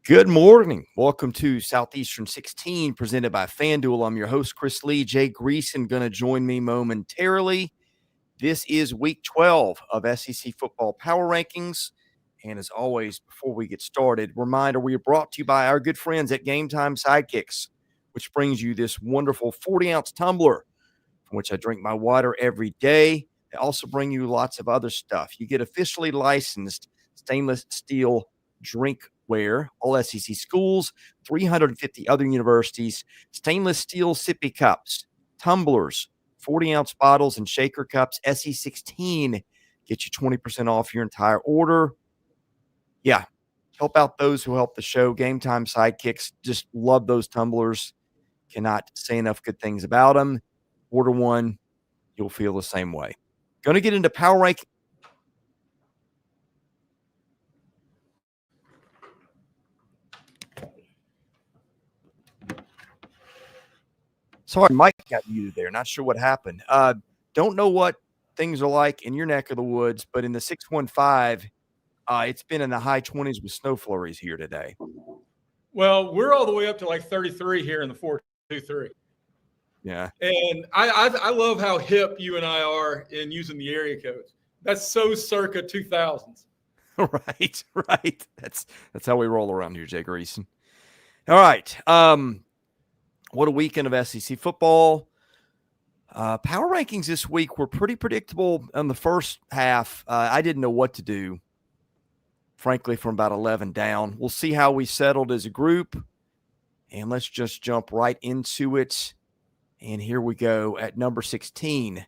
Good morning. Welcome to Southeastern 16, presented by FanDuel. I'm your host, Chris Lee. Jay Greeson going to join me momentarily. This is week 12 of SEC football power rankings. And as always, before we get started, reminder, we are brought to you by our good friends at GameTime SIDEKICKS, which brings you this wonderful 40-ounce tumbler from which I drink my water every day. They also bring you lots of other stuff. You get officially licensed stainless steel drinkware, all SEC schools, 350 other universities, stainless steel sippy cups, tumblers, 40-ounce bottles, and shaker cups. SE16 get you 20% off your entire order. Yeah, help out those who help the show. GameTime SIDEKICKS, just love those tumblers. Cannot say enough good things about them. Order one, you'll feel the same way. Going to get into power ranking. Sorry, Mike got muted there. Not sure what happened. Don't know what things are like in your neck of the woods, but in the 615, it's been in the high 20s with snow flurries here today. Well, we're all the way up to like 33 here in the 423. Yeah. And I love how hip you and I are in using the area codes. That's so circa 2000s. Right. That's how we roll around here, Jay Greeson. All right. What a weekend of SEC football. Power rankings this week were pretty predictable in the first half. I didn't know what to do, frankly, from about 11 down. We'll see how we settled as a group, and let's just jump right into it. And here we go at number 16.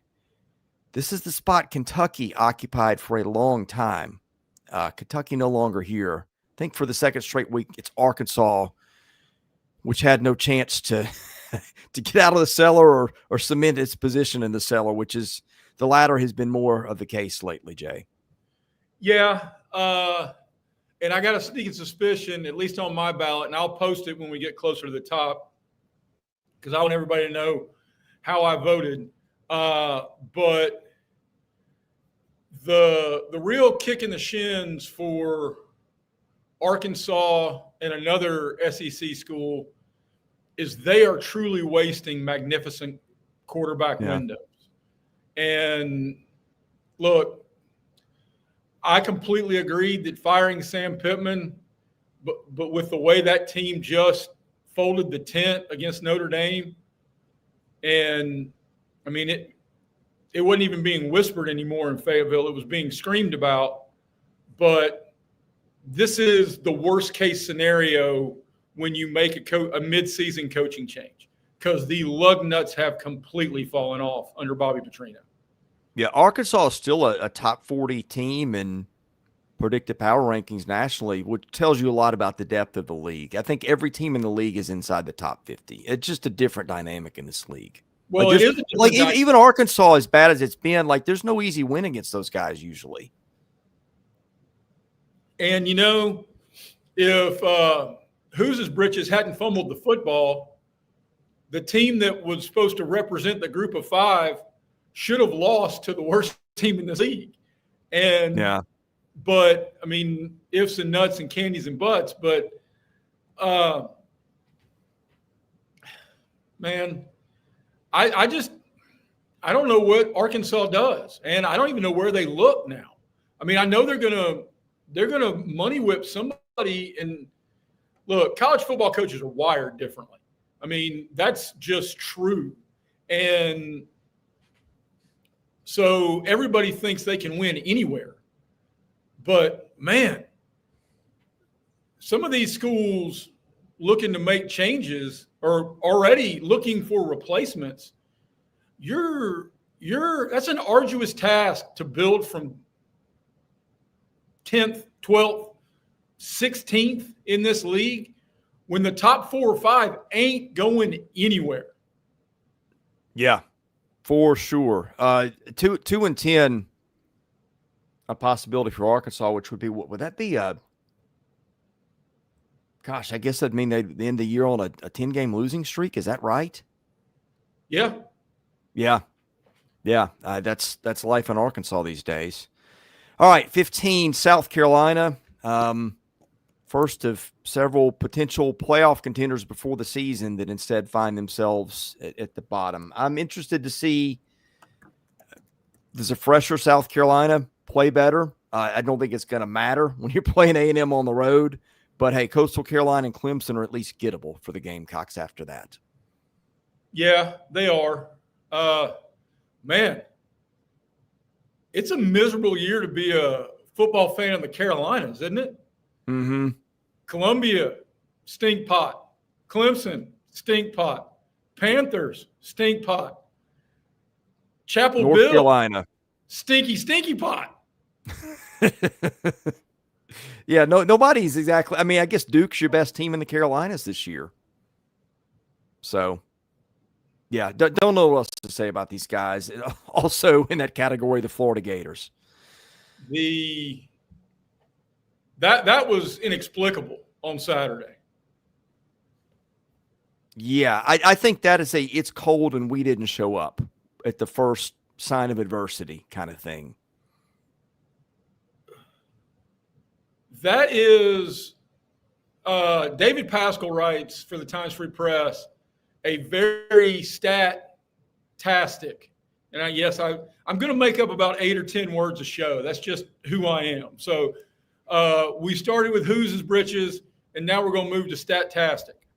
This is the spot Kentucky occupied for a long time. Kentucky no longer here. I think for the second straight week, it's Arkansas, which had no chance to get out of the cellar or cement its position in the cellar, which is the latter has been more of the case lately, Jay. Yeah. And I got a sneaking suspicion, at least on my ballot, and I'll post it when we get closer to the top because I want everybody to know how I voted. But the real kick in the shins for Arkansas and another SEC school is they are truly wasting magnificent quarterback windows. And look, I completely agreed that firing Sam Pittman, but with the way that team just folded the tent against Notre Dame, and I mean it wasn't even being whispered anymore in Fayetteville. It was being screamed about. But this is the worst case scenario when you make a mid-season coaching change because the lug nuts have completely fallen off under Bobby Petrino. Yeah, Arkansas is still a top 40 team in predicted power rankings nationally, which tells you a lot about the depth of the league. I think every team in the league is inside the top 50. It's just a different dynamic in this league. Well, even Arkansas, as bad as it's been, like there's no easy win against those guys usually. And, if Who's His Britches hadn't fumbled the football, the team that was supposed to represent the group of five should have lost to the worst team in the league. And but I mean, ifs and nuts and candies and butts, but man, I don't know what Arkansas does, and I don't even know where they look now. I mean, I know they're gonna money whip somebody. And look, college football coaches are wired differently. I mean, that's just true. And so everybody thinks they can win anywhere. But, man, some of these schools looking to make changes or already looking for replacements, that's an arduous task to build from 10th, 12th, 16th in this league when the top 4 or 5 ain't going anywhere. Yeah, for sure. 2 and 10, a possibility for Arkansas, which would be, what would that be? Gosh, I guess that'd mean they end the year on a 10-game losing streak. Is that right? Yeah. That's life in Arkansas these days. All right, 15, South Carolina. first of several potential playoff contenders before the season that instead find themselves at the bottom. I'm interested to see, does a fresher South Carolina play better? I don't think it's going to matter when you're playing A&M on the road. But, hey, Coastal Carolina and Clemson are at least gettable for the Gamecocks after that. Yeah, they are. Man, it's a miserable year to be a football fan of the Carolinas, isn't it? Mm-hmm. Columbia, stink pot. Clemson, stink pot. Panthers, stink pot. Chapel North Bill, Carolina, stinky pot. Yeah, nobody's exactly. I mean, I guess Duke's your best team in the Carolinas this year. So, yeah, don't know what else to say about these guys. Also in that category, the Florida Gators. That was inexplicable on Saturday. Yeah, I think that is it's cold and we didn't show up at the first sign of adversity kind of thing. That is, David Pascal writes for the Times Free Press, a very stat-tastic. And I'm going to make up about 8 or 10 words a show. That's just who I am. So we started with who's his britches, and now we're going to move to stat-tastic.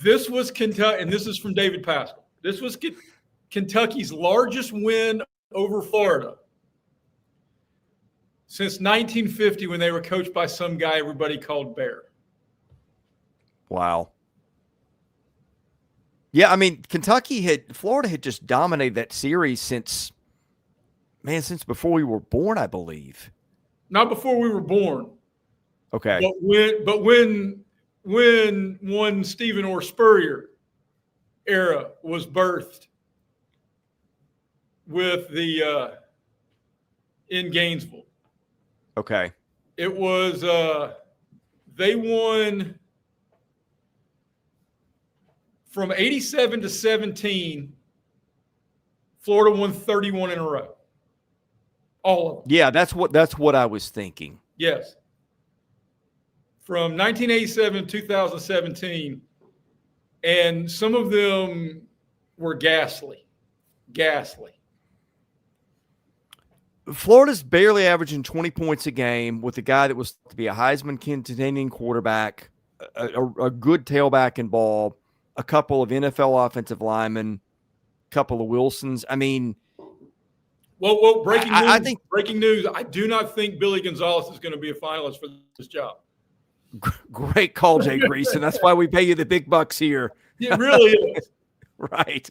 This was Kentucky, and this is from David Pascal. This was Kentucky's largest win over Florida since 1950 when they were coached by some guy everybody called Bear. Wow. Yeah, I mean, Florida had just dominated that series since before we were born, I believe. Not before we were born. Okay. But when one Stephen Orr Spurrier era was birthed with the in Gainesville. Okay. It was they won from 87 to 17. Florida won 31 in a row. All of them. Yeah, that's what I was thinking. Yes. From 1987 to 2017, and some of them were ghastly. Florida's barely averaging 20 points a game with a guy that was to be a Heisman contending quarterback, a good tailback and ball, a couple of NFL offensive linemen, a couple of Wilsons. I mean, well, breaking news. I think breaking news. I do not think Billy Gonzalez is going to be a finalist for this job. Great call, Jay Greeson. That's why we pay you the big bucks here. It really is. Right.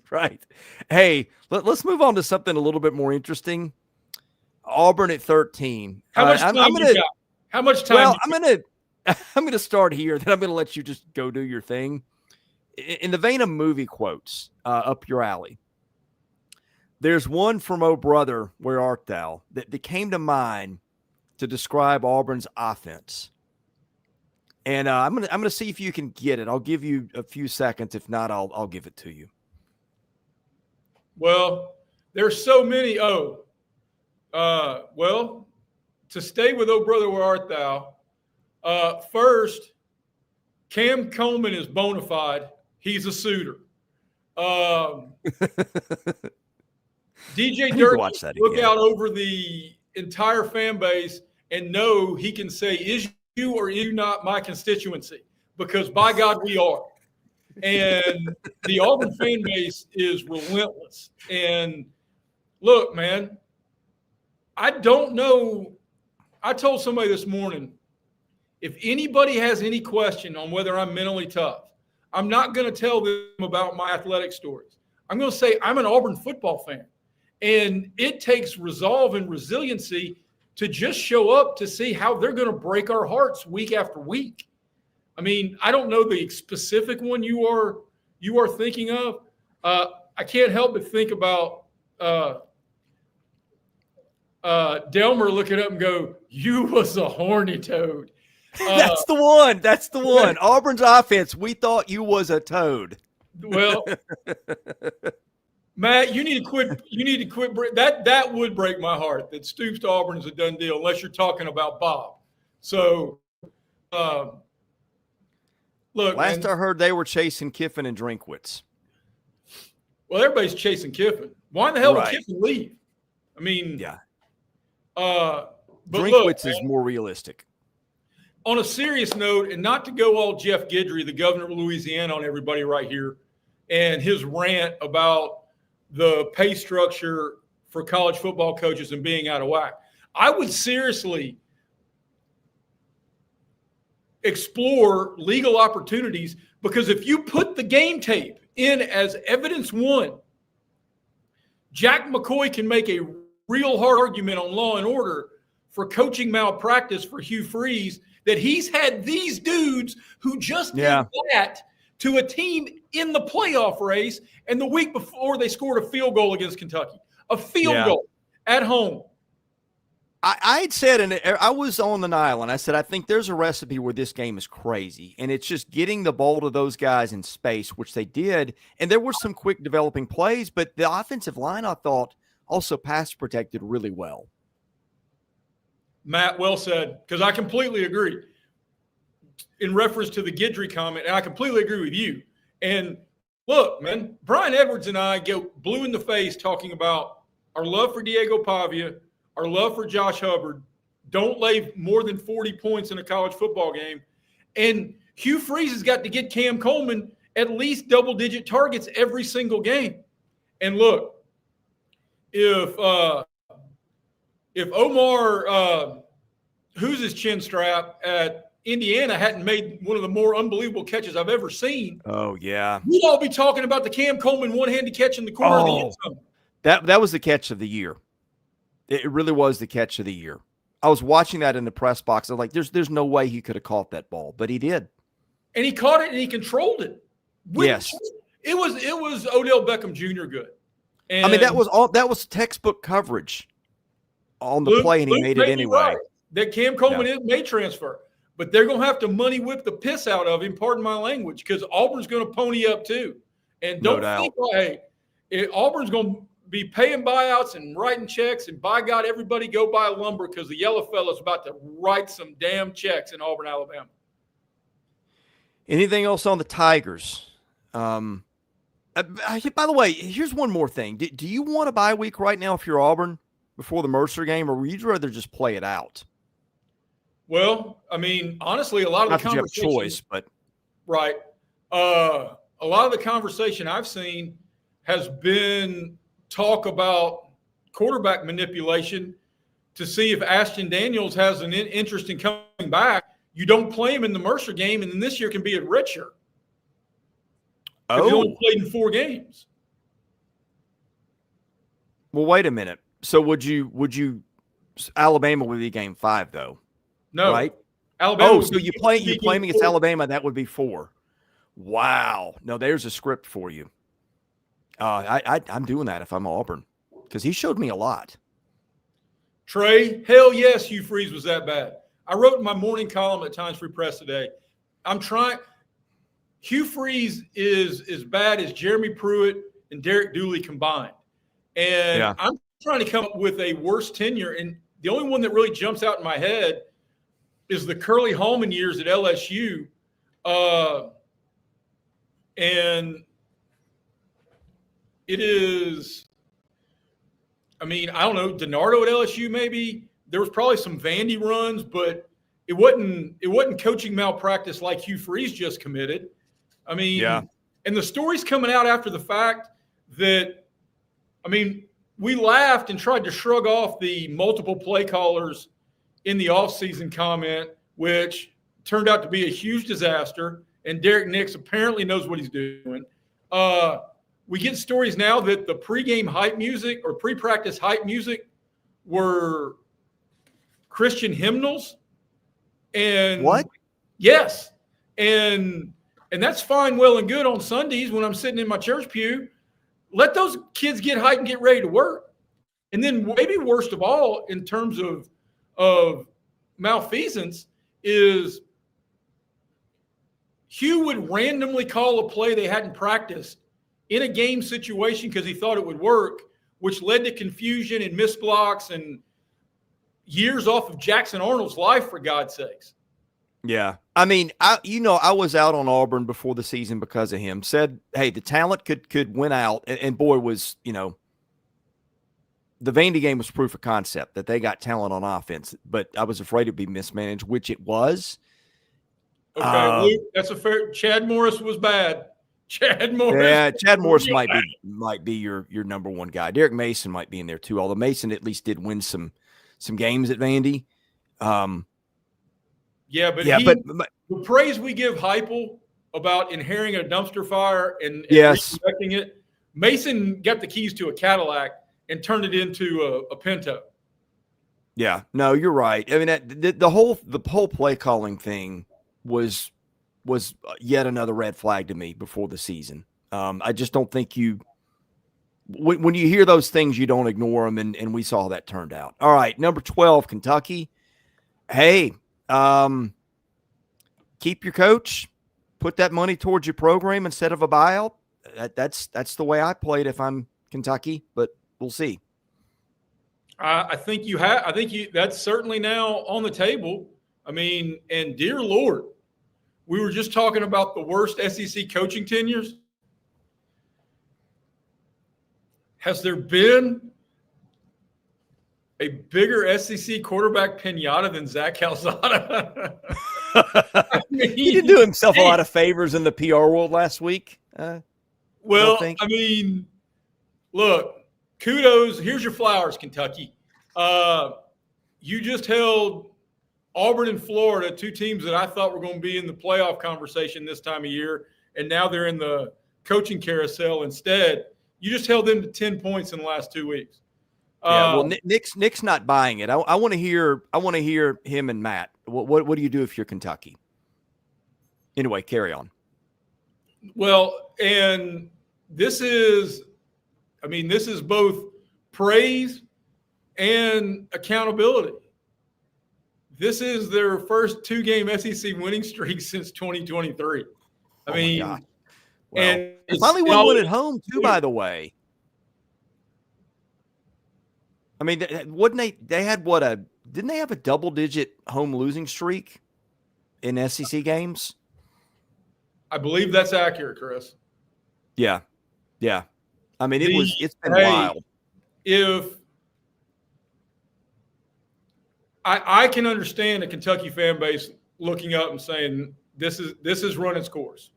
Hey, let's move on to something a little bit more interesting. Auburn at 13. How much time you got? How much time? Well, I'm gonna start here. Then I'm gonna let you just go do your thing. In the vein of movie quotes, up your alley. There's one from "Oh Brother, Where Art Thou" that came to mind to describe Auburn's offense. And I'm gonna see if you can get it. I'll give you a few seconds. If not, I'll give it to you. Well, there's so many. Well, to stay with "Oh Brother, Where Art Thou," first, Cam Coleman is bona fide. He's a suitor. DJ Durkin, look out over the entire fan base and know he can say, "Is you or you not my constituency?" Because by God, we are. And the Auburn fan base is relentless. And look, man, I don't know. I told somebody this morning, if anybody has any question on whether I'm mentally tough, I'm not going to tell them about my athletic stories. I'm going to say I'm an Auburn football fan. And it takes resolve and resiliency to just show up to see how they're going to break our hearts week after week. I mean, I don't know the specific one you are thinking of. I can't help but think about Delmer looking up and go, "You was a horny toad." That's the one. That's the one. Auburn's offense. We thought you was a toad. Well, Matt, you need to quit. You need to quit. That would break my heart. That Stoops to Auburn is a done deal, unless you're talking about Bob. So, look, Last man, I heard, they were chasing Kiffin and Drinkwitz. well, everybody's chasing Kiffin. Why in the hell would Right. Kiffin leave? I mean, Yeah. but Drinkwitz look, is more realistic. On a serious note, and not to go all Jeff Guidry, the governor of Louisiana, on everybody right here, and his rant about the pay structure for college football coaches and being out of whack. I would seriously explore legal opportunities, because if you put the game tape in as evidence one, Jack McCoy can make a real hard argument on Law and Order for coaching malpractice for Hugh Freeze, that he's had these dudes who just did that to a team in the playoff race, and the week before they scored a field goal against Kentucky. A field goal at home. I had said, and I was on the Nile, and I said, I think there's a recipe where this game is crazy, and it's just getting the ball to those guys in space, which they did, and there were some quick developing plays, but the offensive line, I thought, also pass protected really well. Matt, well said, because I completely agree in reference to the Guidry comment, and I completely agree with you. And look, man, Brian Edwards and I get blue in the face talking about our love for Diego Pavia, our love for Josh Hubbard, don't lay more than 40 points in a college football game. And Hugh Freeze has got to get Cam Coleman at least double-digit targets every single game. And look, if Omar, who's his chin strap at Indiana, hadn't made one of the more unbelievable catches I've ever seen. Oh, yeah. We'd all be talking about the Cam Coleman one-handed catch in the corner of the end zone. That was the catch of the year. It really was the catch of the year. I was watching that in the press box. I was like, there's no way he could have caught that ball, but he did. And he caught it and he controlled it. Yes. It was Odell Beckham Jr. good. And I mean, that was textbook coverage on the play, and he made it anyway. Right, that Cam Coleman may transfer, but they're going to have to money whip the piss out of him, pardon my language, because Auburn's going to pony up too. And don't think, Auburn's going to be paying buyouts and writing checks, and by God, everybody go buy lumber, because the yellow fella's about to write some damn checks in Auburn, Alabama. Anything else on the Tigers? By the way, here's one more thing. Do you want a bye week right now if you're Auburn before the Mercer game, or would you rather just play it out? Well, I mean, honestly, a lot of the conversation, you have a choice, but right. A lot of the conversation I've seen has been talk about quarterback manipulation to see if Ashton Daniels has an interest in coming back. You don't play him in the Mercer game, and then this year can be a redshirt. If he only played in 4 games. Well, wait a minute. So would you Alabama would be game 5 though? No. Right? Alabama. So you play him against Alabama, that would be 4. Wow. No, there's a script for you. I'm doing that if I'm Auburn, because he showed me a lot. Trey, hell yes, Hugh Freeze was that bad. I wrote in my morning column at Times Free Press today. Hugh Freeze is as bad as Jeremy Pruitt and Derek Dooley combined. And I'm trying to come up with a worse tenure. And the only one that really jumps out in my head is the Curly Hallman years at LSU. And it is, I mean, I don't know, DiNardo at LSU maybe. There was probably some Vandy runs, but it wasn't coaching malpractice like Hugh Freeze just committed. I mean, and the story's coming out after the fact that, I mean, we laughed and tried to shrug off the multiple play callers in the offseason comment, which turned out to be a huge disaster. And Derek Nix apparently knows what he's doing. We get stories now that the pregame hype music or pre-practice hype music were Christian hymnals. And what? Yes. And that's fine, well, and good on Sundays when I'm sitting in my church pew. Let those kids get hyped and get ready to work. And then maybe worst of all, in terms of malfeasance, is Hugh would randomly call a play they hadn't practiced in a game situation because he thought it would work, which led to confusion and missed blocks. And years off of Jackson Arnold's life, for God's sakes. Yeah. I mean, I was out on Auburn before the season because of him. Said, hey, the talent could win out. And boy, was, the Vandy game was proof of concept that they got talent on offense. But I was afraid it'd be mismanaged, which it was. Okay, Luke, that's a fair. Chad Morris was bad. Chad Morris. Yeah, Chad Morris might be your number one guy. Derek Mason might be in there too. Although Mason at least did win some games at Vandy. But the praise we give Heupel about inheriting a dumpster fire and redirecting it, Mason got the keys to a Cadillac and turned it into a Pinto. Yeah, no, you're right. I mean, the whole play calling thing was yet another red flag to me before the season. I just don't think when you hear those things, you don't ignore them, and we saw how that turned out. All right, number 12, Kentucky. Hey, keep your coach, put that money towards your program instead of a buyout. That's the way I played if I'm Kentucky, but we'll see. I think that's certainly now on the table. I mean, and dear Lord, we were just talking about the worst SEC coaching tenures. Has there been a bigger SEC quarterback pinata than Zach Calzada? I mean, he didn't do himself a lot of favors in the PR world last week. Well, I mean, look, kudos. Here's your flowers, Kentucky. You just held Auburn and Florida, two teams that I thought were going to be in the playoff conversation this time of year, and now they're in the coaching carousel instead. You just held them to 10 points in the last 2 weeks. Yeah, well, Nick's not buying it. I want to hear him and Matt. What do you do if you're Kentucky? Anyway, carry on. Well, and this is both praise and accountability. This is their first 2-game SEC winning streak since 2023. I mean, well, and they finally won one at home too, by the way. I mean, didn't they have a double-digit home losing streak in SEC games? I believe that's accurate, Chris. Yeah. I mean, it's been wild. If I can understand a Kentucky fan base looking up and saying this is run its course.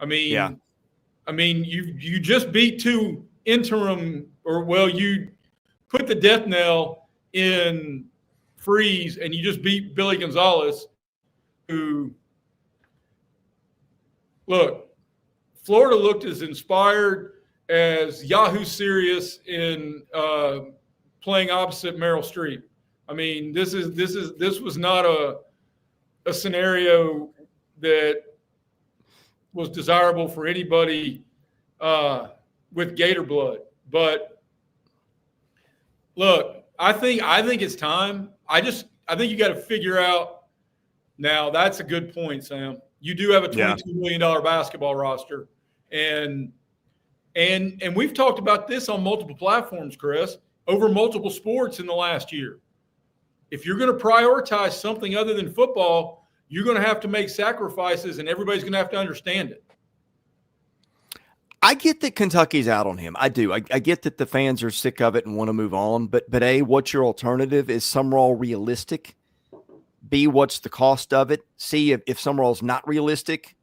I mean, you just beat two interim, you put the death knell in Freeze, and you just beat Billy Gonzalez, who, look, Florida looked as inspired as Yahoo Serious in playing opposite Meryl Streep. I mean, this was not a scenario that was desirable for anybody with Gator blood. But look, I think it's time. I think you got to figure out now. That's a good point, Sam. You do have a $22 million basketball roster, and we've talked about this on multiple platforms, Chris, over multiple sports in the last year. If you're going to prioritize something other than football, you're going to have to make sacrifices, and everybody's going to have to understand it. I get that Kentucky's out on him. I do. I get that the fans are sick of it and want to move on. But A, what's your alternative? Is Summerall realistic? B, what's the cost of it? C, if Summerall's not realistic,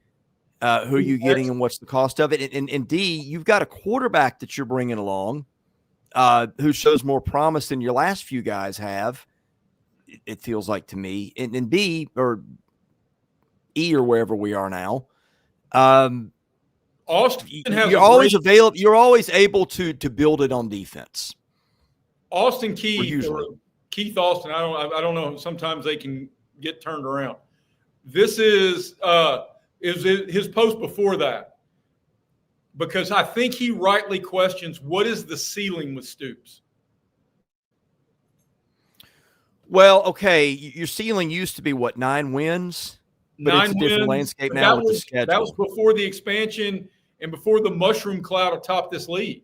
who are you getting and what's the cost of it? And D, you've got a quarterback that you're bringing along who shows more promise than your last few guys have, it feels like to me. And B, or E, or wherever we are now, Austin has you're always able to build it on defense. Austin Keith Austin. I don't know. Sometimes they can get turned around. This is his post before that, because I think he rightly questions what is the ceiling with Stoops. Well, okay, your ceiling used to be what, 9 wins? But 9 it's a different wins, landscape now with the schedule. That was before the expansion and before the mushroom cloud atop this league.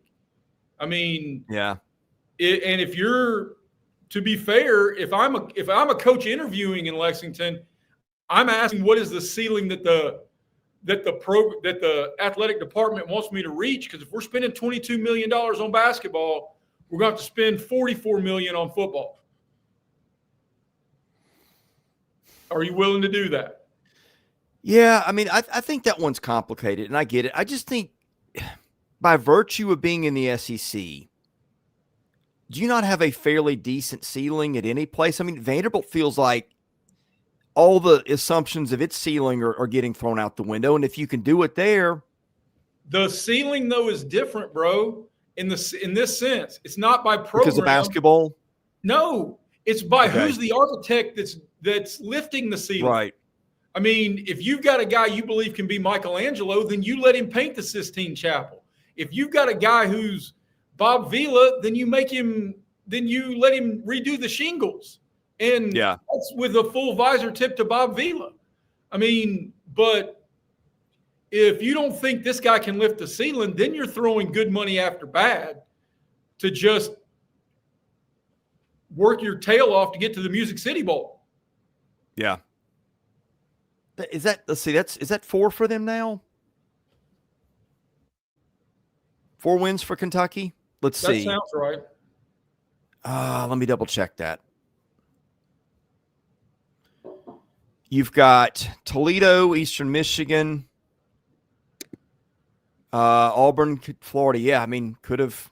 I mean, yeah. And if you're to be fair, if I'm a coach interviewing in Lexington, I'm asking what is the ceiling that the athletic department wants me to reach, because if we're spending $22 million on basketball, we're going to have to spend $44 million on football. Are you willing to do that? Yeah, I mean, I think that one's complicated, and I get it. I just think by virtue of being in the SEC, do you not have a fairly decent ceiling at any place? I mean, Vanderbilt feels like all the assumptions of its ceiling are getting thrown out the window, and if you can do it there. The ceiling, though, is different, bro, in this sense. It's not by program. Because of basketball? No, it's by who's the architect that's lifting the ceiling. Right. I mean, if you've got a guy you believe can be Michelangelo, then you let him paint the Sistine Chapel. If you've got a guy who's Bob Vila, then you let him redo the shingles. And that's with a full visor tip to Bob Vila. I mean, but if you don't think this guy can lift the ceiling, then you're throwing good money after bad to just work your tail off to get to the Music City Bowl. Yeah. Is that 4 for them now? 4 wins for Kentucky? Let's see. That sounds right. Let me double check that. You've got Toledo, Eastern Michigan, Auburn, Florida. Yeah, I mean, could have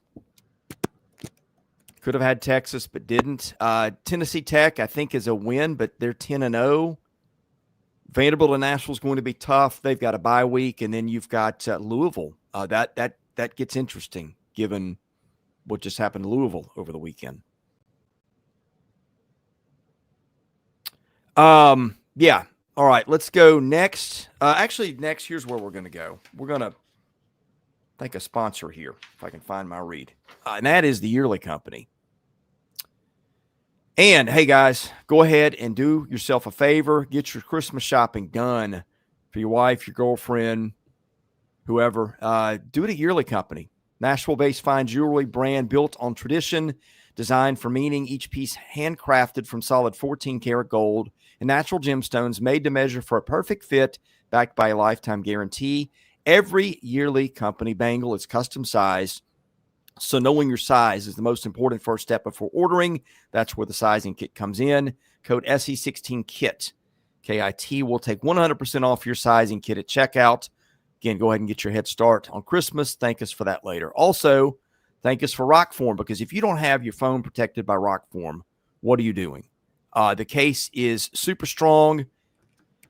had Texas, but didn't. Tennessee Tech, I think, is a win, but they're 10-0. Vanderbilt and Nashville is going to be tough. They've got a bye week, and then you've got Louisville. That gets interesting given what just happened to Louisville over the weekend. Yeah. All right, let's go next. Next, here's where we're going to go. We're going to thank a sponsor here, if I can find my read. And that is the Yearly Company. And, hey, guys, go ahead and do yourself a favor. Get your Christmas shopping done for your wife, your girlfriend, whoever. Do it at Yearly Company. Nashville-based fine jewelry brand built on tradition, designed for meaning, each piece handcrafted from solid 14-karat gold and natural gemstones, made to measure for a perfect fit, backed by a lifetime guarantee. Every Yearly Company bangle is custom sized, so knowing your size is the most important first step before ordering. That's where the sizing kit comes in. Code SE16KIT, KIT, will take 100% off your sizing kit at checkout. Again, go ahead and get your head start on Christmas. Thank us for that later. Also, thank us for ROKFORM, because if you don't have your phone protected by ROKFORM, what are you doing? The case is super strong.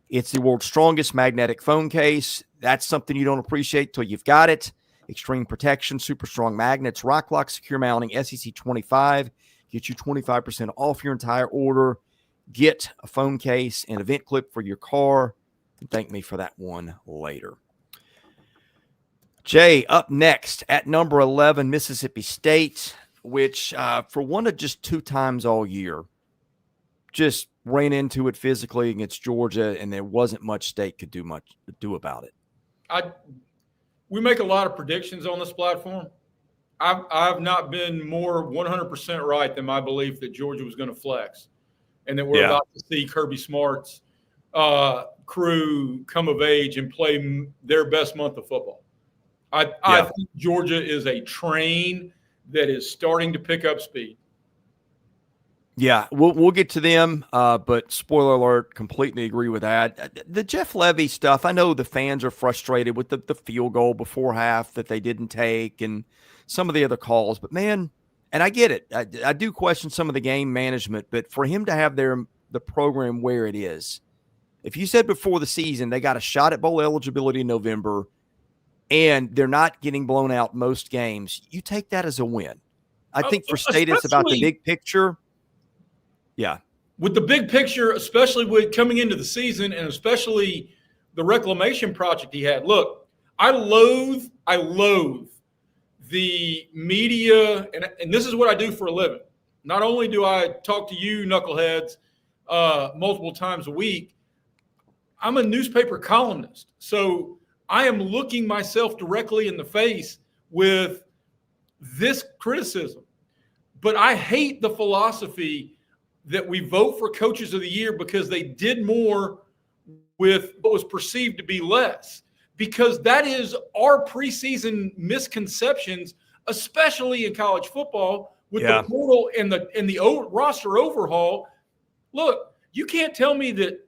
It's the world's strongest magnetic phone case. That's something you don't appreciate till you've got it. Extreme protection, super strong magnets, rock lock, secure mounting, SEC 25. Get you 25% off your entire order. Get a phone case and a vent clip for your car. And thank me for that one later. Jay, up next at number 11, Mississippi State, which for one of just 2 times all year, just ran into it physically against Georgia, and there wasn't much State could do about it. We make a lot of predictions on this platform. I've not been more 100% right than my belief that Georgia was going to flex, and that we're about to see Kirby Smart's crew come of age and play their best month of football. I think Georgia is a train that is starting to pick up speed. Yeah, we'll get to them, but spoiler alert, completely agree with that. The Jeff Levy stuff, I know the fans are frustrated with the field goal before half that they didn't take and some of the other calls, but man, and I get it. I do question some of the game management, but for him to have the program where it is, if you said before the season they got a shot at bowl eligibility in November and they're not getting blown out most games, you take that as a win. I think for State, it's about the big picture. Yeah. With the big picture, especially with coming into the season and especially the reclamation project he had. Look, I loathe the media, and this is what I do for a living. Not only do I talk to you knuckleheads multiple times a week, I'm a newspaper columnist. So I am looking myself directly in the face with this criticism. But I hate the philosophy that we vote for coaches of the year because they did more with what was perceived to be less, because that is our preseason misconceptions, especially in college football with the portal and the roster overhaul. Look, you can't tell me that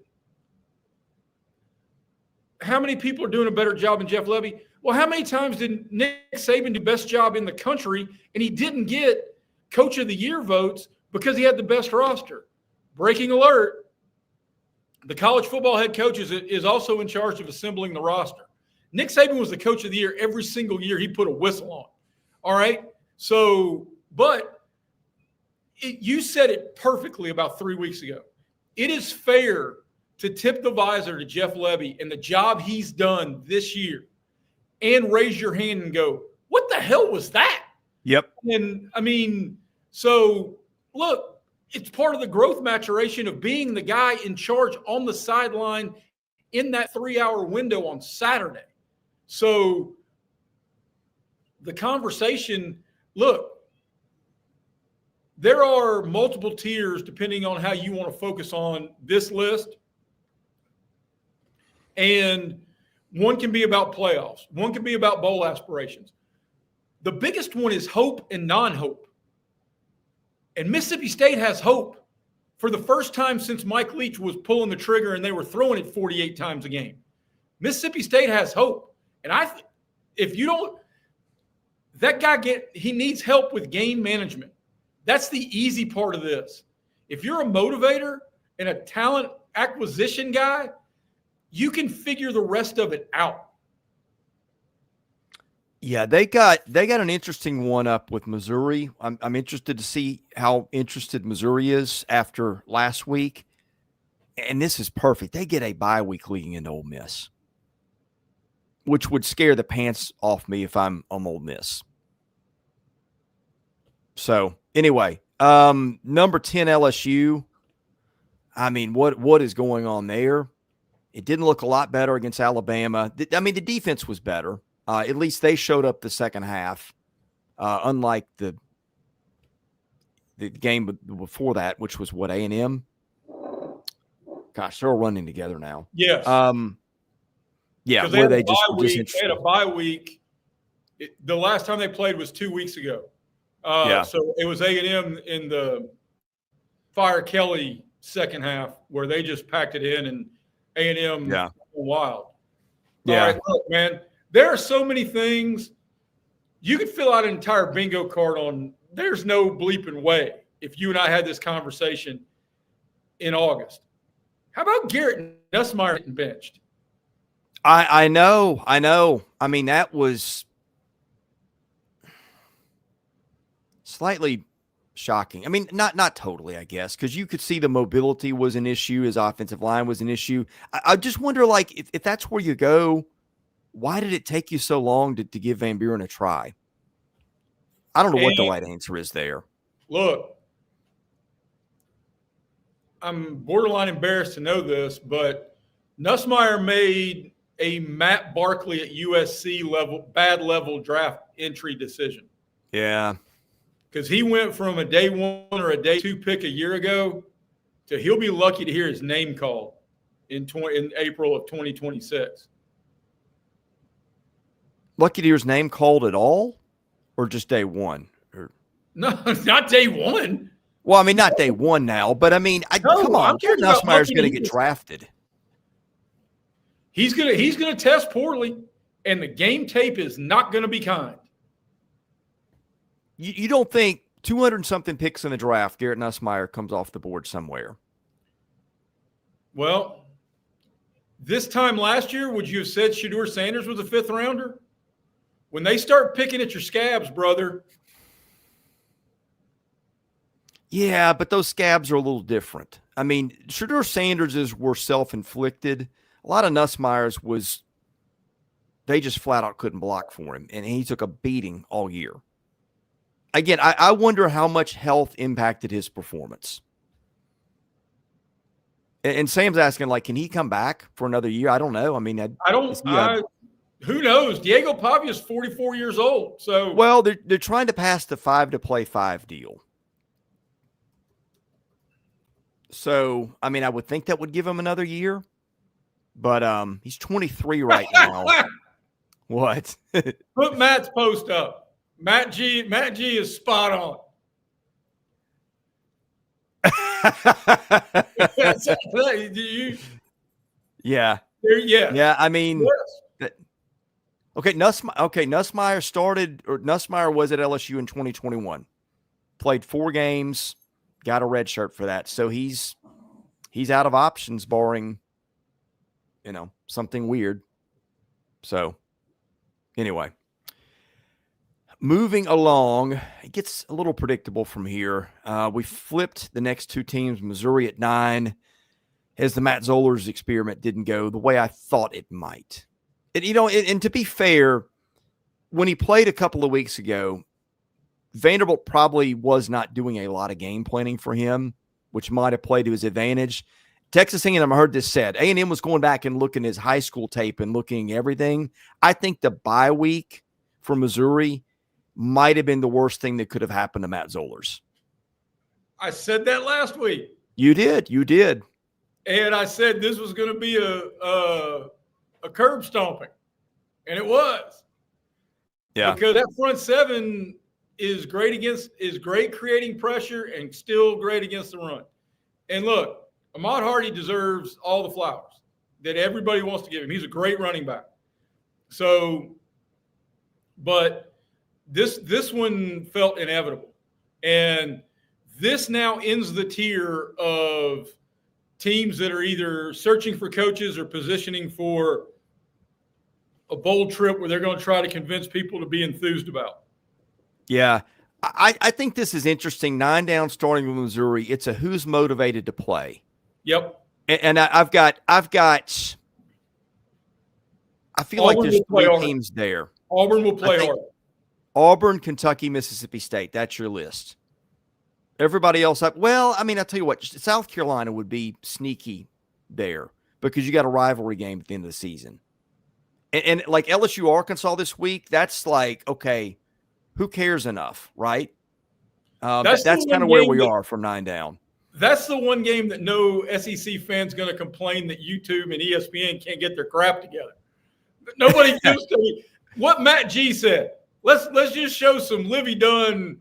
how many people are doing a better job than Jeff Lebby. Well, how many times did Nick Saban do best job in the country and he didn't get Coach of the Year votes because he had the best roster? Breaking alert, the college football head coach is also in charge of assembling the roster. Nick Saban was the Coach of the Year every single year he put a whistle on. All right? So, but you said it perfectly about 3 weeks ago. It is fair to tip the visor to Jeff Lebby and the job he's done this year and raise your hand and go, what the hell was that? Yep. And I mean, so look, it's part of the growth maturation of being the guy in charge on the sideline in that 3-hour window on Saturday. So the conversation, look, there are multiple tiers depending on how you want to focus on this list. And one can be about playoffs. One can be about bowl aspirations. The biggest one is hope and non-hope. And Mississippi State has hope for the first time since Mike Leach was pulling the trigger and they were throwing it 48 times a game. Mississippi State has hope. And if you don't, that guy he needs help with game management. That's the easy part of this. If you're a motivator and a talent acquisition guy, you can figure the rest of it out. Yeah, they got an interesting one up with Missouri. I'm interested to see how interested Missouri is after last week. And this is perfect. They get a bye week leading into Ole Miss, which would scare the pants off me if I'm on Ole Miss. So anyway, number 10 LSU. I mean, what is going on there? It didn't look a lot better against Alabama. I mean, the defense was better. At least they showed up the second half, unlike the game before that, which was what, A&M? Gosh, they're all running together now. Yes. Yeah, where they they had a bye week. The last time they played was 2 weeks ago. So it was A&M in the Fire Kelly second half where they just packed it in and A&M wild. Yeah. All right, look, man, there are so many things. You could fill out an entire bingo card on there's no bleeping way if you and I had this conversation in August. How about Garrett Nussmeier getting benched? I know. I mean, that was slightly shocking. I mean, not totally, I guess, because you could see the mobility was an issue. His offensive line was an issue. I just wonder, like, if that's where you go, why did it take you so long to give Van Buren a try? I don't know what the right answer is there. Look, I'm borderline embarrassed to know this, but Nussmeier made a Matt Barkley at USC bad level draft entry decision. Yeah. Because he went from a day 1 or a day 2 pick a year ago to he'll be lucky to hear his name called in April of 2026. Lucky to hear his name called at all, or just day 1? No, not day 1. Well, I mean, not day 1 now, but I mean, come on, Garrett Nussmeier's going to get drafted. He's gonna test poorly, and the game tape is not going to be kind. You don't think 200-something picks in the draft, Garrett Nussmeier comes off the board somewhere? Well, this time last year, would you have said Shedeur Sanders was a 5th rounder? When they start picking at your scabs, brother. Yeah, but those scabs are a little different. I mean, Shedeur Sanders' were self-inflicted. A lot of Nussmeier's they just flat out couldn't block for him, and he took a beating all year. Again, I wonder how much health impacted his performance. And Sam's asking, like, can he come back for another year? I don't know. I mean, who knows? Diego Pavia is 44 years old. So well, they're trying to pass the 5 to play 5 deal. So, I mean, I would think that would give him another year, but he's 23 right now. What? Put Matt's post up. Matt G is spot on. Yeah. Yeah. Yeah. I mean, yes. Okay, Nussmeier was at LSU in 2021. Played 4 games, got a red shirt for that. So he's out of options barring, something weird. So anyway, moving along, it gets a little predictable from here. We flipped the next 2 teams, Missouri at 9, as the Matt Zollers experiment didn't go the way I thought it might. And to be fair, when he played a couple of weeks ago, Vanderbilt probably was not doing a lot of game planning for him, which might have played to his advantage. Texas A&M, I heard this said, A&M was going back and looking at his high school tape and looking at everything. I think the bye week for Missouri might have been the worst thing that could have happened to Matt Zollers. I said that last week. You did. And I said this was going to be a curb stomping, and it was. Yeah. Because that front 7 is great creating pressure and still great against the run. And look, Ahmad Hardy deserves all the flowers that everybody wants to give him. He's a great running back. So, but this one felt inevitable. And this now ends the tier of teams that are either searching for coaches or positioning for a bold trip where they're going to try to convince people to be enthused about. Yeah. I think this is interesting. 9 down starting with Missouri. It's a who's motivated to play. Yep. And I feel like there's 3 teams there. Auburn will play Auburn. Auburn, Kentucky, Mississippi State. That's your list. Everybody else up. Well, I mean, I'll tell you what, South Carolina would be sneaky there because you got a rivalry game at the end of the season. And like LSU, Arkansas this week, that's like, okay, who cares enough, right? That's kind of where we are from 9 down. That's the one game that no SEC fan's going to complain that YouTube and ESPN can't get their crap together. Nobody gives to me what Matt G said. Let's just show some Livy Dunn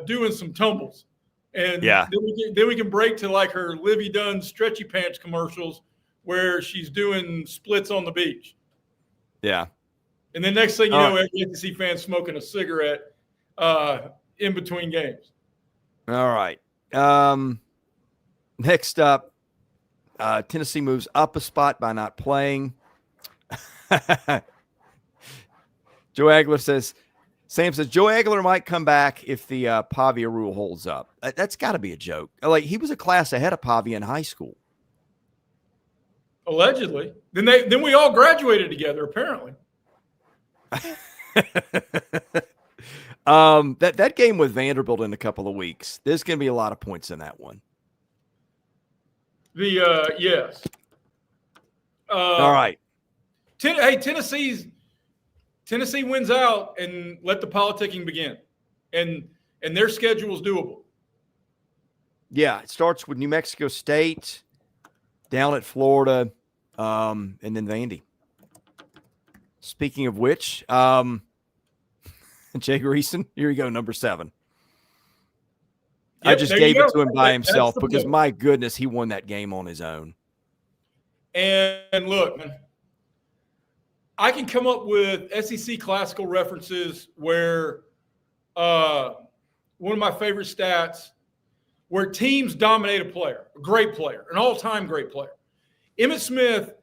doing some tumbles. And then we can break to like her Livy Dunn stretchy pants commercials where she's doing splits on the beach. Yeah. And then next thing you know, every SEC fan smoking a cigarette in between games. All right. Next up, Tennessee moves up a spot by not playing. Joe Agler says, Sam says, Joe Agler might come back if the Pavia rule holds up. That's got to be a joke. Like, he was a class ahead of Pavia in high school. Allegedly. Then we all graduated together, apparently. That game with Vanderbilt in a couple of weeks, there's going to be a lot of points in that one. Yes. All right. Tennessee wins out and let the politicking begin, and their schedule is doable. Yeah, it starts with New Mexico State, down at Florida, and then Vandy. Speaking of which, Jay Greeson, here you go, number 7. Yep, I just gave it to him by himself because, my goodness, he won that game on his own. And look, man, I can come up with SEC classical references where one of my favorite stats where teams dominate a player, a great player, an all-time great player. Emmitt Smith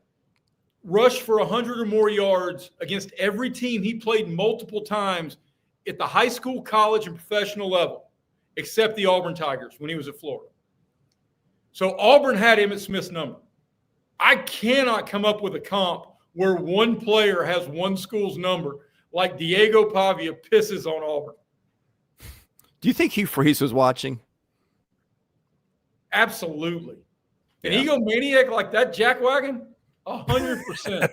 rushed for 100 or more yards against every team he played multiple times at the high school, college, and professional level, except the Auburn Tigers when he was at Florida. So Auburn had Emmitt Smith's number. I cannot come up with a comp where one player has one school's number like Diego Pavia pisses on Auburn. Do you think Hugh Freeze was watching? Absolutely. An egomaniac like that jackwagon, 100%.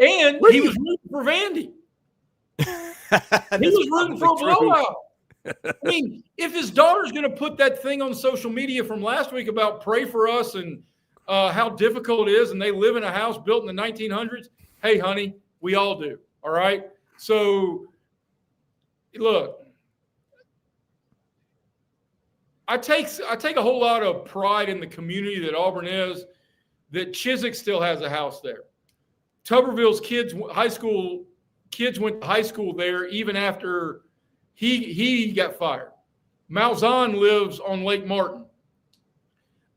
And he was rooting for Vandy. He was rooting for a blowout. I mean, if his daughter's going to put that thing on social media from last week about pray for us and how difficult it is, and they live in a house built in the 1900s, hey, honey, we all do. All right. So, look, I take a whole lot of pride in the community that Auburn is, that Chiswick still has a house there. Tuberville's high school kids went to high school there even after he got fired. Malzahn lives on Lake Martin.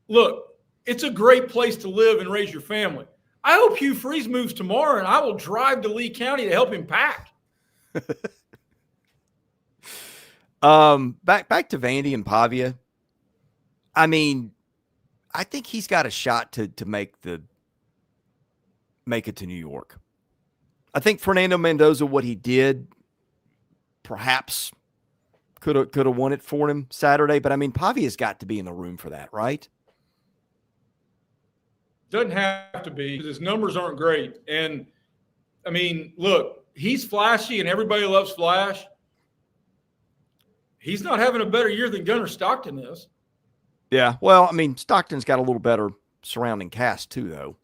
Look, it's a great place to live and raise your family. I hope Hugh Freeze moves tomorrow, and I will drive to Lee County to help him pack. Back to Vandy and Pavia. I mean, I think he's got a shot to make it to New York. I think Fernando Mendoza, what he did, perhaps could have won it for him Saturday. But I mean, Pavia's got to be in the room for that, right? Doesn't have to be, because his numbers aren't great. And I mean, look, he's flashy and everybody loves flash. He's not having a better year than Gunnar Stockton is. Yeah. Well, I mean, Stockton's got a little better surrounding cast too, though.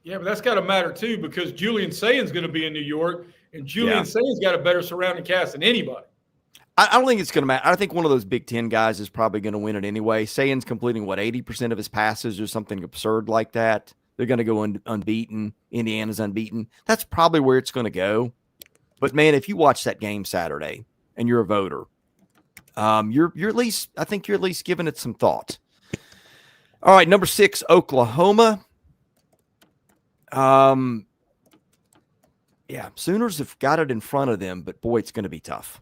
Yeah, but that's got to matter too, because Julian Sayan's going to be in New York, and Julian Sayan's got a better surrounding cast than anybody. I don't think it's going to matter. I think one of those Big Ten guys is probably going to win it anyway. Sayan's completing, 80% of his passes or something absurd like that. They're going to go unbeaten. Indiana's unbeaten. That's probably where it's going to go. But, man, if you watch that game Saturday and you're a voter, you're at least – I think you're at least giving it some thought. All right, number 6, Oklahoma. Yeah, Sooners have got it in front of them, but, boy, it's going to be tough.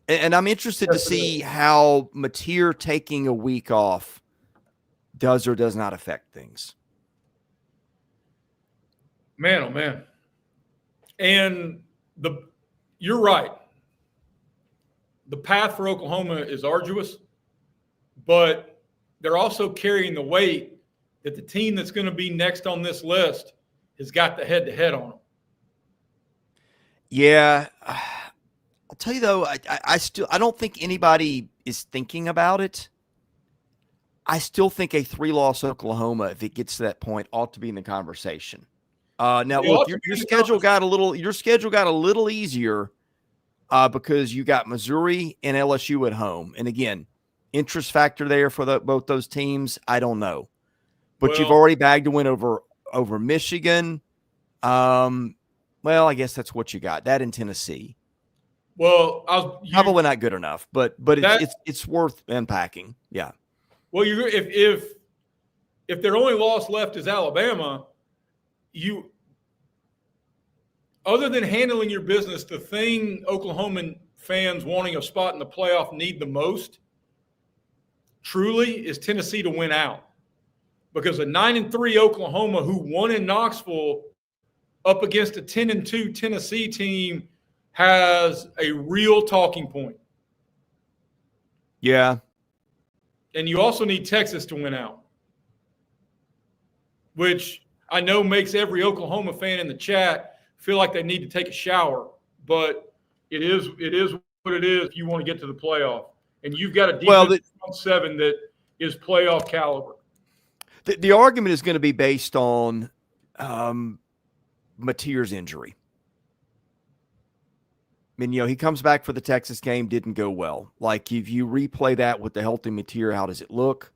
And I'm interested to see how Mateer taking a week off does or does not affect things. Man, oh, man. And you're right. The path for Oklahoma is arduous, but they're also carrying the weight that the team that's going to be next on this list has got the head-to-head on them. Yeah. I'll tell you, though, I don't think anybody is thinking about it. I still think a 3-loss Oklahoma, if it gets to that point, ought to be in the conversation. Now, look, your schedule got a little easier because you got Missouri and LSU at home. And again, interest factor there for both those teams, I don't know. But you've already bagged a win over Michigan. Well, I guess that's what you got. That in Tennessee. Well, probably not good enough, but it's worth unpacking. Yeah. Well, if their only loss left is Alabama, other than handling your business, the thing Oklahoman fans wanting a spot in the playoff need the most, truly, is Tennessee to win out. Because a 9-3 Oklahoma who won in Knoxville up against a 10-2 Tennessee team has a real talking point. Yeah. And you also need Texas to win out, which I know makes every Oklahoma fan in the chat feel like they need to take a shower, but it is what it is if you want to get to the playoff. And you've got a defense front seven that is playoff caliber. The argument is going to be based on Mateer's injury. I mean, he comes back for the Texas game, didn't go well. Like, if you replay that with the healthy Mateer, how does it look?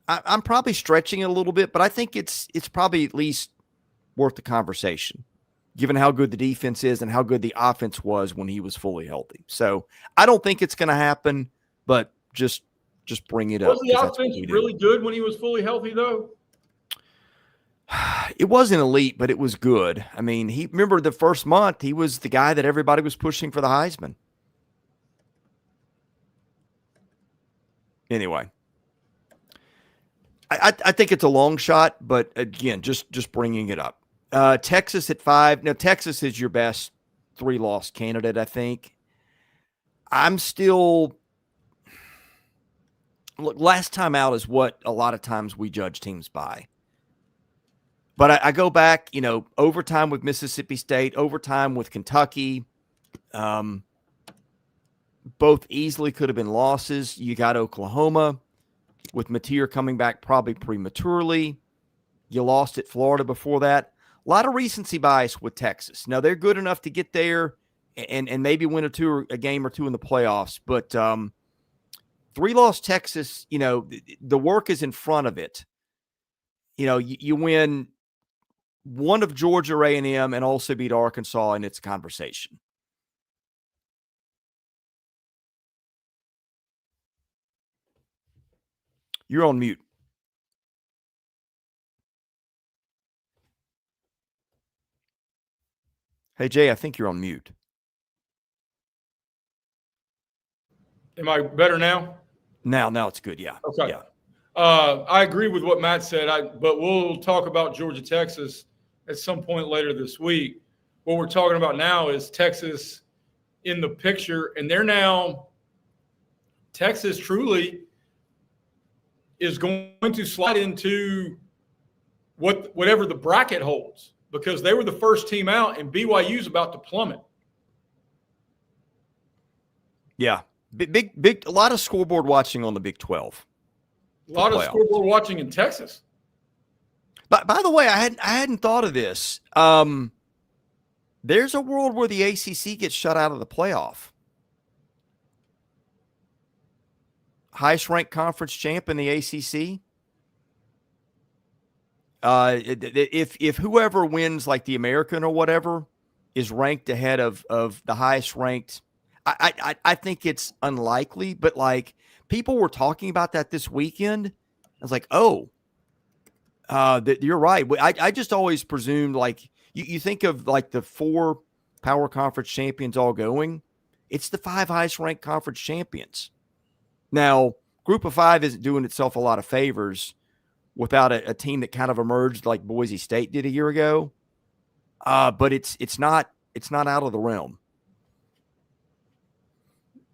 I'm probably stretching it a little bit, but I think it's probably at least worth the conversation, given how good the defense is and how good the offense was when he was fully healthy. So I don't think it's going to happen, but just bring it up. Was the offense really good when he was fully healthy, though? It wasn't elite, but it was good. I mean, remember the first month, he was the guy that everybody was pushing for the Heisman. Anyway, I think it's a long shot, but again, just bringing it up. Texas at 5. Now, Texas is your best 3-loss candidate, I think. I'm still – look, last time out is what a lot of times we judge teams by. But I go back, overtime with Mississippi State, overtime with Kentucky. Both easily could have been losses. You got Oklahoma with Mateer coming back probably prematurely. You lost at Florida before that. A lot of recency bias with Texas. Now, they're good enough to get there and maybe win a game or two in the playoffs. But 3-loss Texas, the work is in front of it. You win one of Georgia A&M and also beat Arkansas, and it's a conversation. You're on mute. Hey, Jay, I think you're on mute. Am I better now? Now it's good, yeah. Okay. Yeah. I agree with what Matt said, but we'll talk about Georgia, Texas at some point later this week. What we're talking about now is Texas in the picture, and Texas truly is going to slide into whatever the bracket holds, because they were the first team out and BYU's about to plummet. Yeah. Big, a lot of scoreboard watching on the Big 12. A lot of scoreboard watching in Texas. But by the way, I hadn't thought of this. There's a world where the ACC gets shut out of the playoff. Highest ranked conference champ in the ACC. If whoever wins, like the American or whatever, is ranked ahead of the highest ranked, I think it's unlikely. But like, people were talking about that this weekend. I was like, oh, you're right. I just always presumed, like, you think of like the 4 power conference champions all going. It's the 5 highest ranked conference champions. Now, Group of 5 isn't doing itself a lot of favors without a team that kind of emerged like Boise State did a year ago. But it's not out of the realm.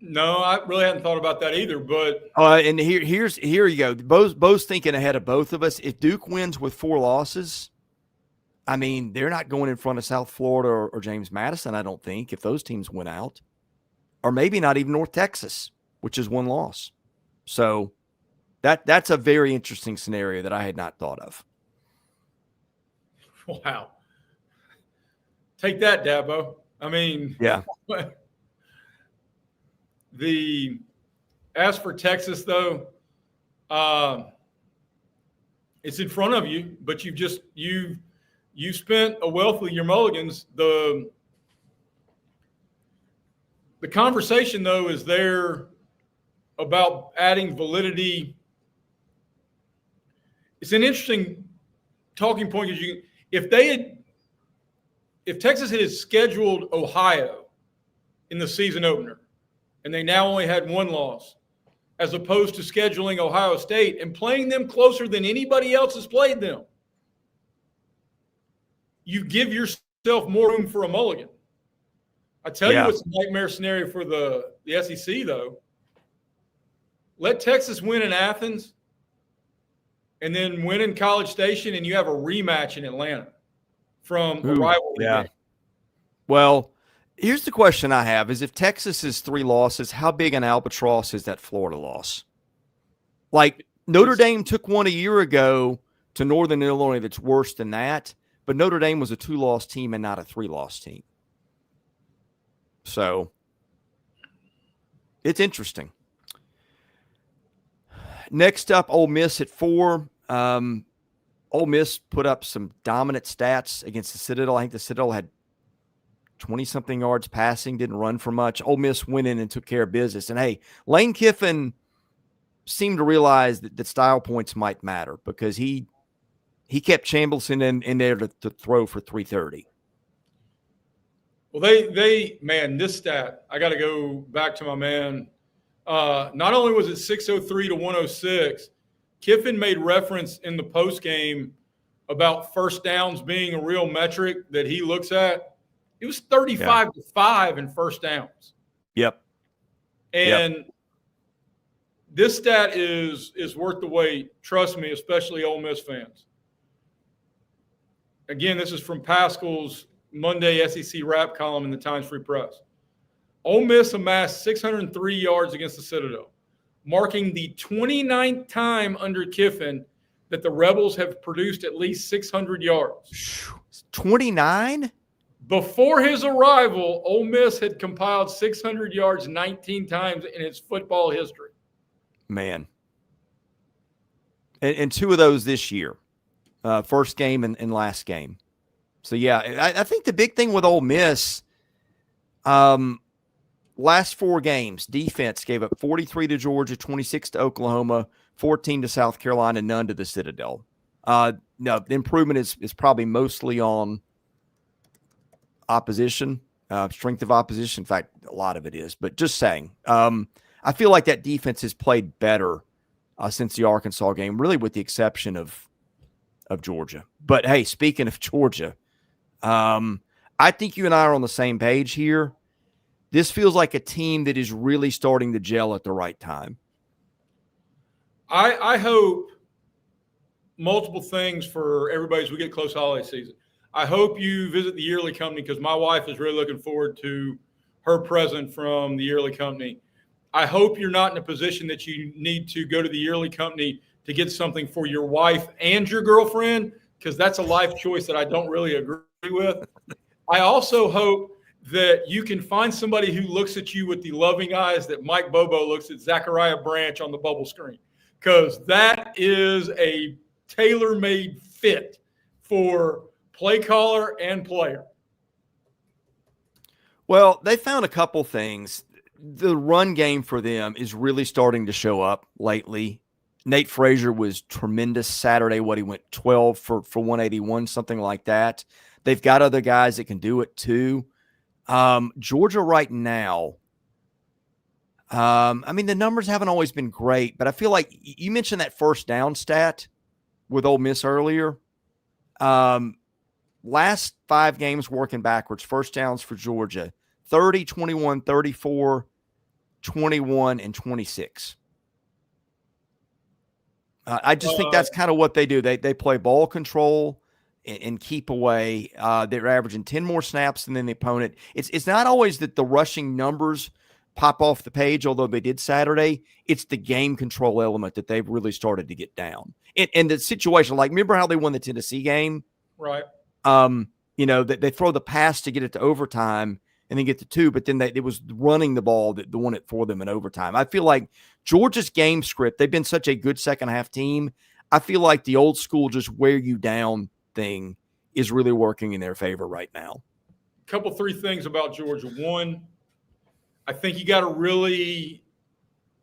No, I really hadn't thought about that either. But and here you go. Both thinking ahead of both of us. If Duke wins with 4 losses, I mean, they're not going in front of South Florida or James Madison, I don't think, if those teams win out. Or maybe not even North Texas, which is 1 loss. So that's a very interesting scenario that I had not thought of. Wow. Take that, Dabo. I mean, yeah. As for Texas, though, it's in front of you, but you spent a wealth of your mulligans. The conversation, though, is there about adding validity. It's an interesting talking point, because if Texas had scheduled Ohio in the season opener, and they now only had 1 loss, as opposed to scheduling Ohio State and playing them closer than anybody else has played them, you give yourself more room for a mulligan. I tell you what's a nightmare scenario for the SEC, though. Let Texas win in Athens and then win in College Station, and you have a rematch in Atlanta from a rivalry game. Well, here's the question I have is, if Texas is 3 losses, how big an albatross is that Florida loss? Like, Notre Dame took one a year ago to Northern Illinois that's worse than that, but Notre Dame was a 2-loss team and not a 3-loss team. So it's interesting. Next up, Ole Miss at 4. Ole Miss put up some dominant stats against the Citadel. I think the Citadel had 20-something yards passing, didn't run for much. Ole Miss went in and took care of business. And, hey, Lane Kiffin seemed to realize that style points might matter, because he kept Chambliss in there to throw for 330. Well, man, this stat, I got to go back to my man. Not only was it 603 to 106, Kiffin made reference in the postgame about first downs being a real metric that he looks at. It was 35 to 5 in first downs. Yep. And this stat is worth the wait. Trust me, especially Ole Miss fans. again, this is from Pascal's Monday SEC wrap column in the Times Free Press. Ole Miss amassed 603 yards against the Citadel, marking the 29th time under Kiffin that the Rebels have produced at least 600 yards. 29? Before his arrival, Ole Miss had compiled 600 yards 19 times in its football history. Man. And 2 of those this year. First game and last game. So, yeah, I think the big thing with Ole Miss, last 4 games, defense gave up 43 to Georgia, 26 to Oklahoma, 14 to South Carolina, none to the Citadel. No, the improvement is probably mostly on opposition, strength of opposition. In fact, a lot of it is. But just saying, I feel like that defense has played better since the Arkansas game, really with the exception of Georgia. But, hey, speaking of Georgia, I think you and I are on the same page here. This feels like a team that is really starting to gel at the right time. I hope multiple things for everybody as we get close to holiday season. I hope you visit the yearly company because my wife is really looking forward to her present from the yearly company. I hope you're not in a position that you need to go to the yearly company to get something for your wife and your girlfriend, because that's a life choice that I don't really agree with. I also hope that you can find somebody who looks at you with the loving eyes that Mike Bobo looks at Zachariah Branch on the bubble screen, because that is a tailor-made fit for play caller and player. Well, they found a couple things. The run game for them is really starting to show up lately. Nate Frazier was tremendous Saturday. He went 12 for 181, something like that. They've got other guys that can do it too. Georgia right now, I mean, the numbers haven't always been great, but I feel like you mentioned that first down stat with Ole Miss earlier. Last 5 games working backwards, first downs for Georgia, 30, 21, 34, 21, and 26. I just think that's kind of what they do. They play ball control and keep away. They're averaging 10 more snaps than the opponent. It's not always that the rushing numbers pop off the page, although they did Saturday. It's the game control element that they've really started to get down. And the situation, like, remember how they won the Tennessee game? Right. They throw the pass to get it to overtime and then get to 2, but then it was running the ball that won it for them in overtime. I feel like Georgia's game script, they've been such a good second half team. I feel like the old school just wear you down thing is really working in their favor right now. Couple 3 things about Georgia. One, I think you got to really,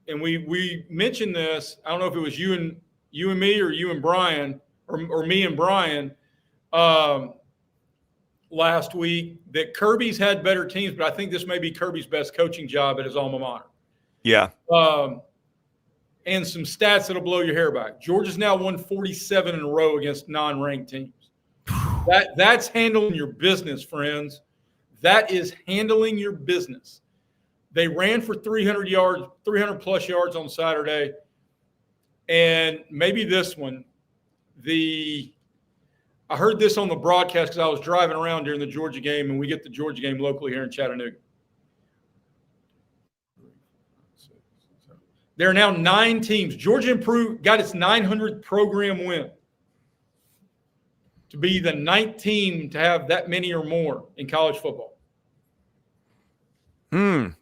and we mentioned this, I don't know if it was you and me or you and Brian or me and Brian last week, that Kirby's had better teams, but I think this may be Kirby's best coaching job at his alma mater. Yeah. And some stats that'll blow your hair back. Georgia's now won 47 in a row against non-ranked teams. That's handling your business, friends. That is handling your business. They ran for 300 plus yards on Saturday. And maybe this one, I heard this on the broadcast because I was driving around during the Georgia game, and we get the Georgia game locally here in Chattanooga. There are now 9 teams. Georgia got its 900th program win, to be the 9th team to have that many or more in college football. How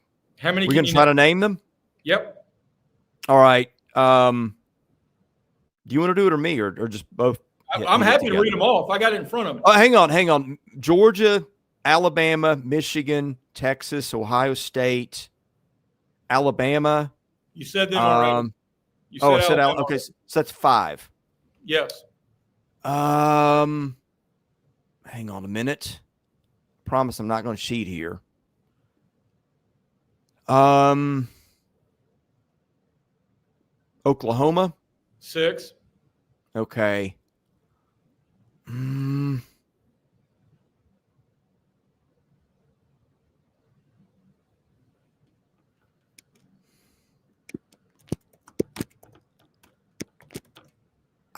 many? We're going to try to name them? Yep. All right. Do you want to do it or me or just both? I'm happy to read them off. I got it in front of me. Oh, hang on. Georgia, Alabama, Michigan, Texas, Ohio State, Alabama. You said them already. I said Alabama. Okay, so that's 5. Yes. Hang on a minute. Promise I'm not going to cheat here. Oklahoma. 6. Okay.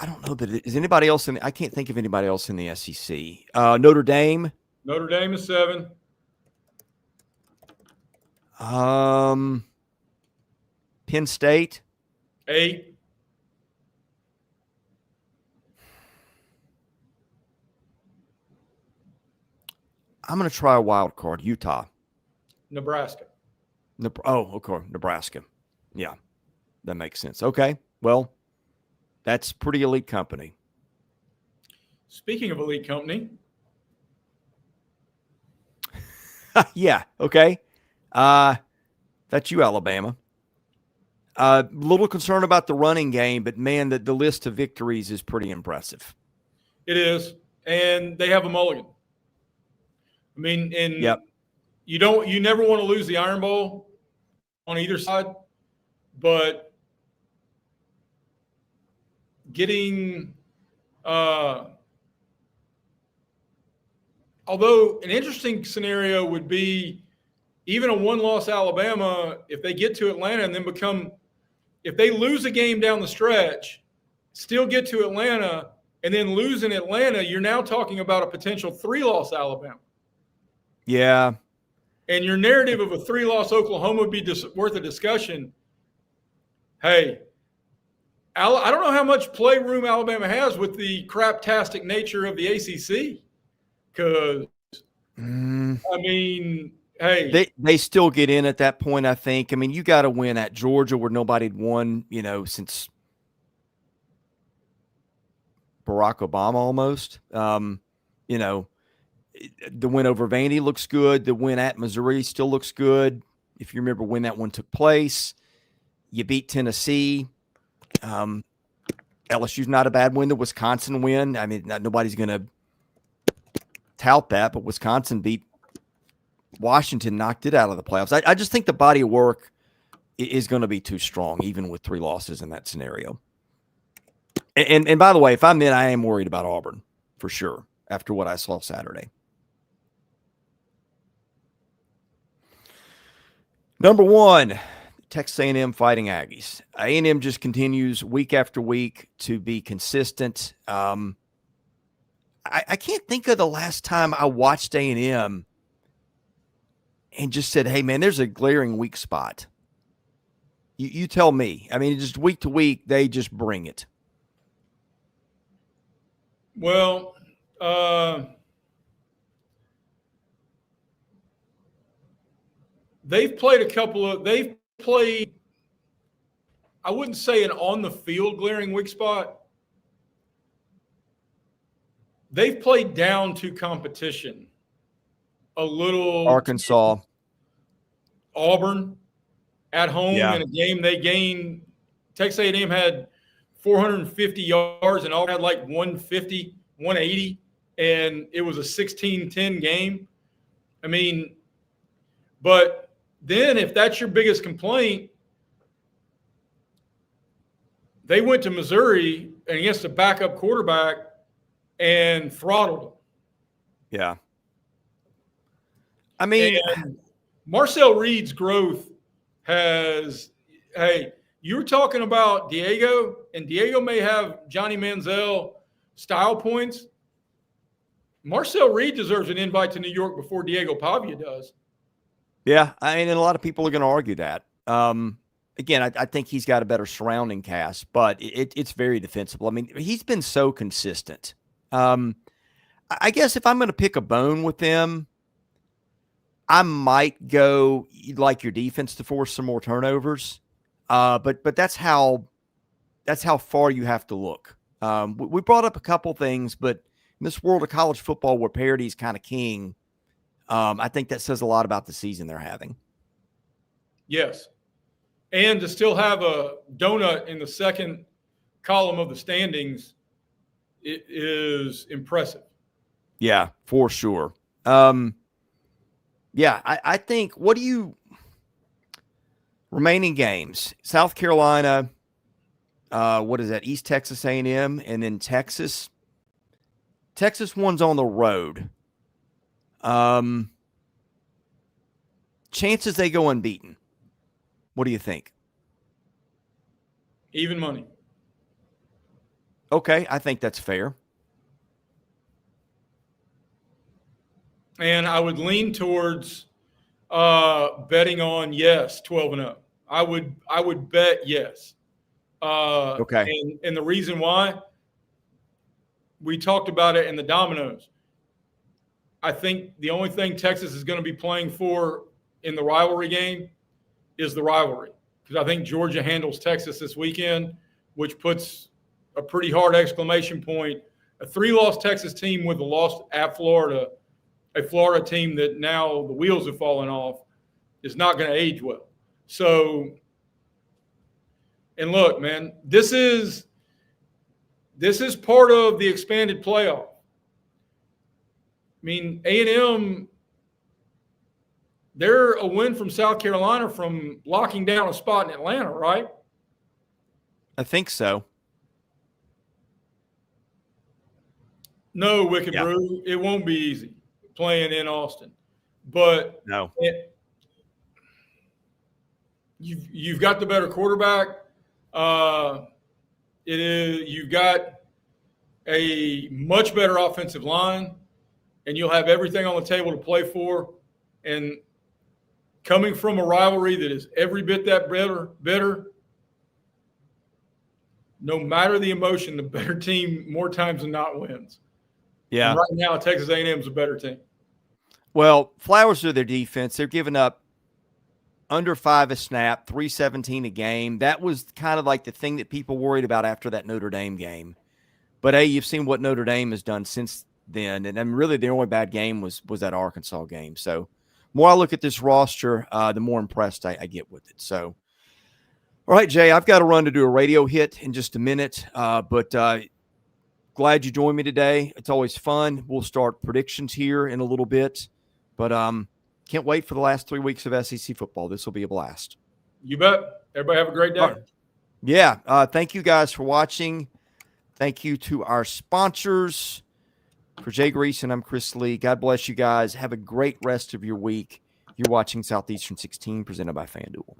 I don't know that is anybody else I can't think of anybody else in the SEC. Notre Dame. Notre Dame is 7. Penn State. 8. I'm going to try a wild card. Utah. Nebraska. Okay. Nebraska. Yeah, that makes sense. Okay. Well, that's pretty elite company. Speaking of elite company. Yeah. Okay. That's you, Alabama. Little concerned about the running game, but man, the list of victories is pretty impressive. It is. And they have a mulligan. I mean, and yep. You never want to lose the Iron Bowl on either side, but getting although an interesting scenario would be even a one-loss Alabama, if they get to Atlanta and then if they lose a game down the stretch, still get to Atlanta and then lose in Atlanta, you're now talking about a potential 3-loss Alabama. Yeah. And your narrative of a 3-loss Oklahoma would be worth a discussion. Hey, I don't know how much playroom Alabama has with the craptastic nature of the ACC. Because, I mean, hey. They still get in at that point, I think. I mean, you got to win at Georgia where nobody had won, since Barack Obama almost. The win over Vandy looks good. The win at Missouri still looks good. If you remember when that one took place, you beat Tennessee. LSU's not a bad win. The Wisconsin win. I mean, nobody's going to tout that, but Wisconsin beat Washington, knocked it out of the playoffs. I just think the body of work is going to be too strong, even with 3 losses in that scenario. And by the way, if I'm in, I am worried about Auburn for sure after what I saw Saturday. Number 1, Texas A&M Fighting Aggies. A&M just continues week after week to be consistent. I can't think of the last time I watched A&M and just said, hey, man, there's a glaring weak spot. You tell me. I mean, just week to week, they just bring it. Well, they've played I wouldn't say an on-the-field glaring weak spot. They've played down to competition a little. Arkansas. Auburn at home in a game they gained. Texas A&M had 450 yards and Auburn had like 150, 180, and it was a 16-10 game. I mean, but then if that's your biggest complaint, they went to Missouri and against a backup quarterback and throttled them. Yeah. I mean, and Marcel Reed's growth has, hey, you were talking about Diego, and Diego may have Johnny Manziel style points. Marcel Reed deserves an invite to New York before Diego Pavia does. Yeah, I mean, and a lot of people are going to argue that. Again, I think he's got a better surrounding cast, but it's very defensible. I mean, he's been so consistent. I guess if I'm going to pick a bone with them, I might go like your defense to force some more turnovers. But that's how far you have to look. We brought up a couple things, but in this world of college football where parity is kind of king, I think that says a lot about the season they're having. Yes. And to still have a donut in the second column of the standings, it is impressive. Yeah, for sure. Yeah, I think, what do you – remaining games, South Carolina, what is that, East Texas A&M, and then Texas. Texas one's on the road. Chances they go unbeaten. What do you think? Even money. Okay, I think that's fair. And I would lean towards betting on yes, 12-0. I would bet yes. Okay. And the reason why, we talked about it in the dominoes. I think the only thing Texas is going to be playing for in the rivalry game is the rivalry, because I think Georgia handles Texas this weekend, which puts a pretty hard exclamation point. A 3-loss Texas team with a loss at Florida, a Florida team that now the wheels have fallen off, is not going to age well. So, and look, man, this is part of the expanded playoff. I mean, A&M, they're a win from South Carolina from locking down a spot in Atlanta, right? I think so. No, Wicked Brew, it won't be easy playing in Austin. But no, you've got the better quarterback. You've got a much better offensive line, and you'll have everything on the table to play for. And coming from a rivalry that is every bit that bitter, no matter the emotion, the better team more times than not wins. Yeah. And right now, Texas A&M is a better team. Well, flowers to their defense. They're giving up under 5 a snap, 317 a game. That was kind of like the thing that people worried about after that Notre Dame game. But, hey, you've seen what Notre Dame has done since then. And I mean, really the only bad game was that Arkansas game. So, the more I look at this roster, the more impressed I get with it. So, all right, Jay, I've got to run to do a radio hit in just a minute. But glad you joined me today. It's always fun. We'll start predictions here in a little bit. But can't wait for the last 3 weeks of SEC football. This will be a blast. You bet. Everybody have a great day. Right. Yeah. Thank you guys for watching. Thank you to our sponsors. For Jay Greeson, I'm Chris Lee. God bless you guys. Have a great rest of your week. You're watching Southeastern 16 presented by FanDuel.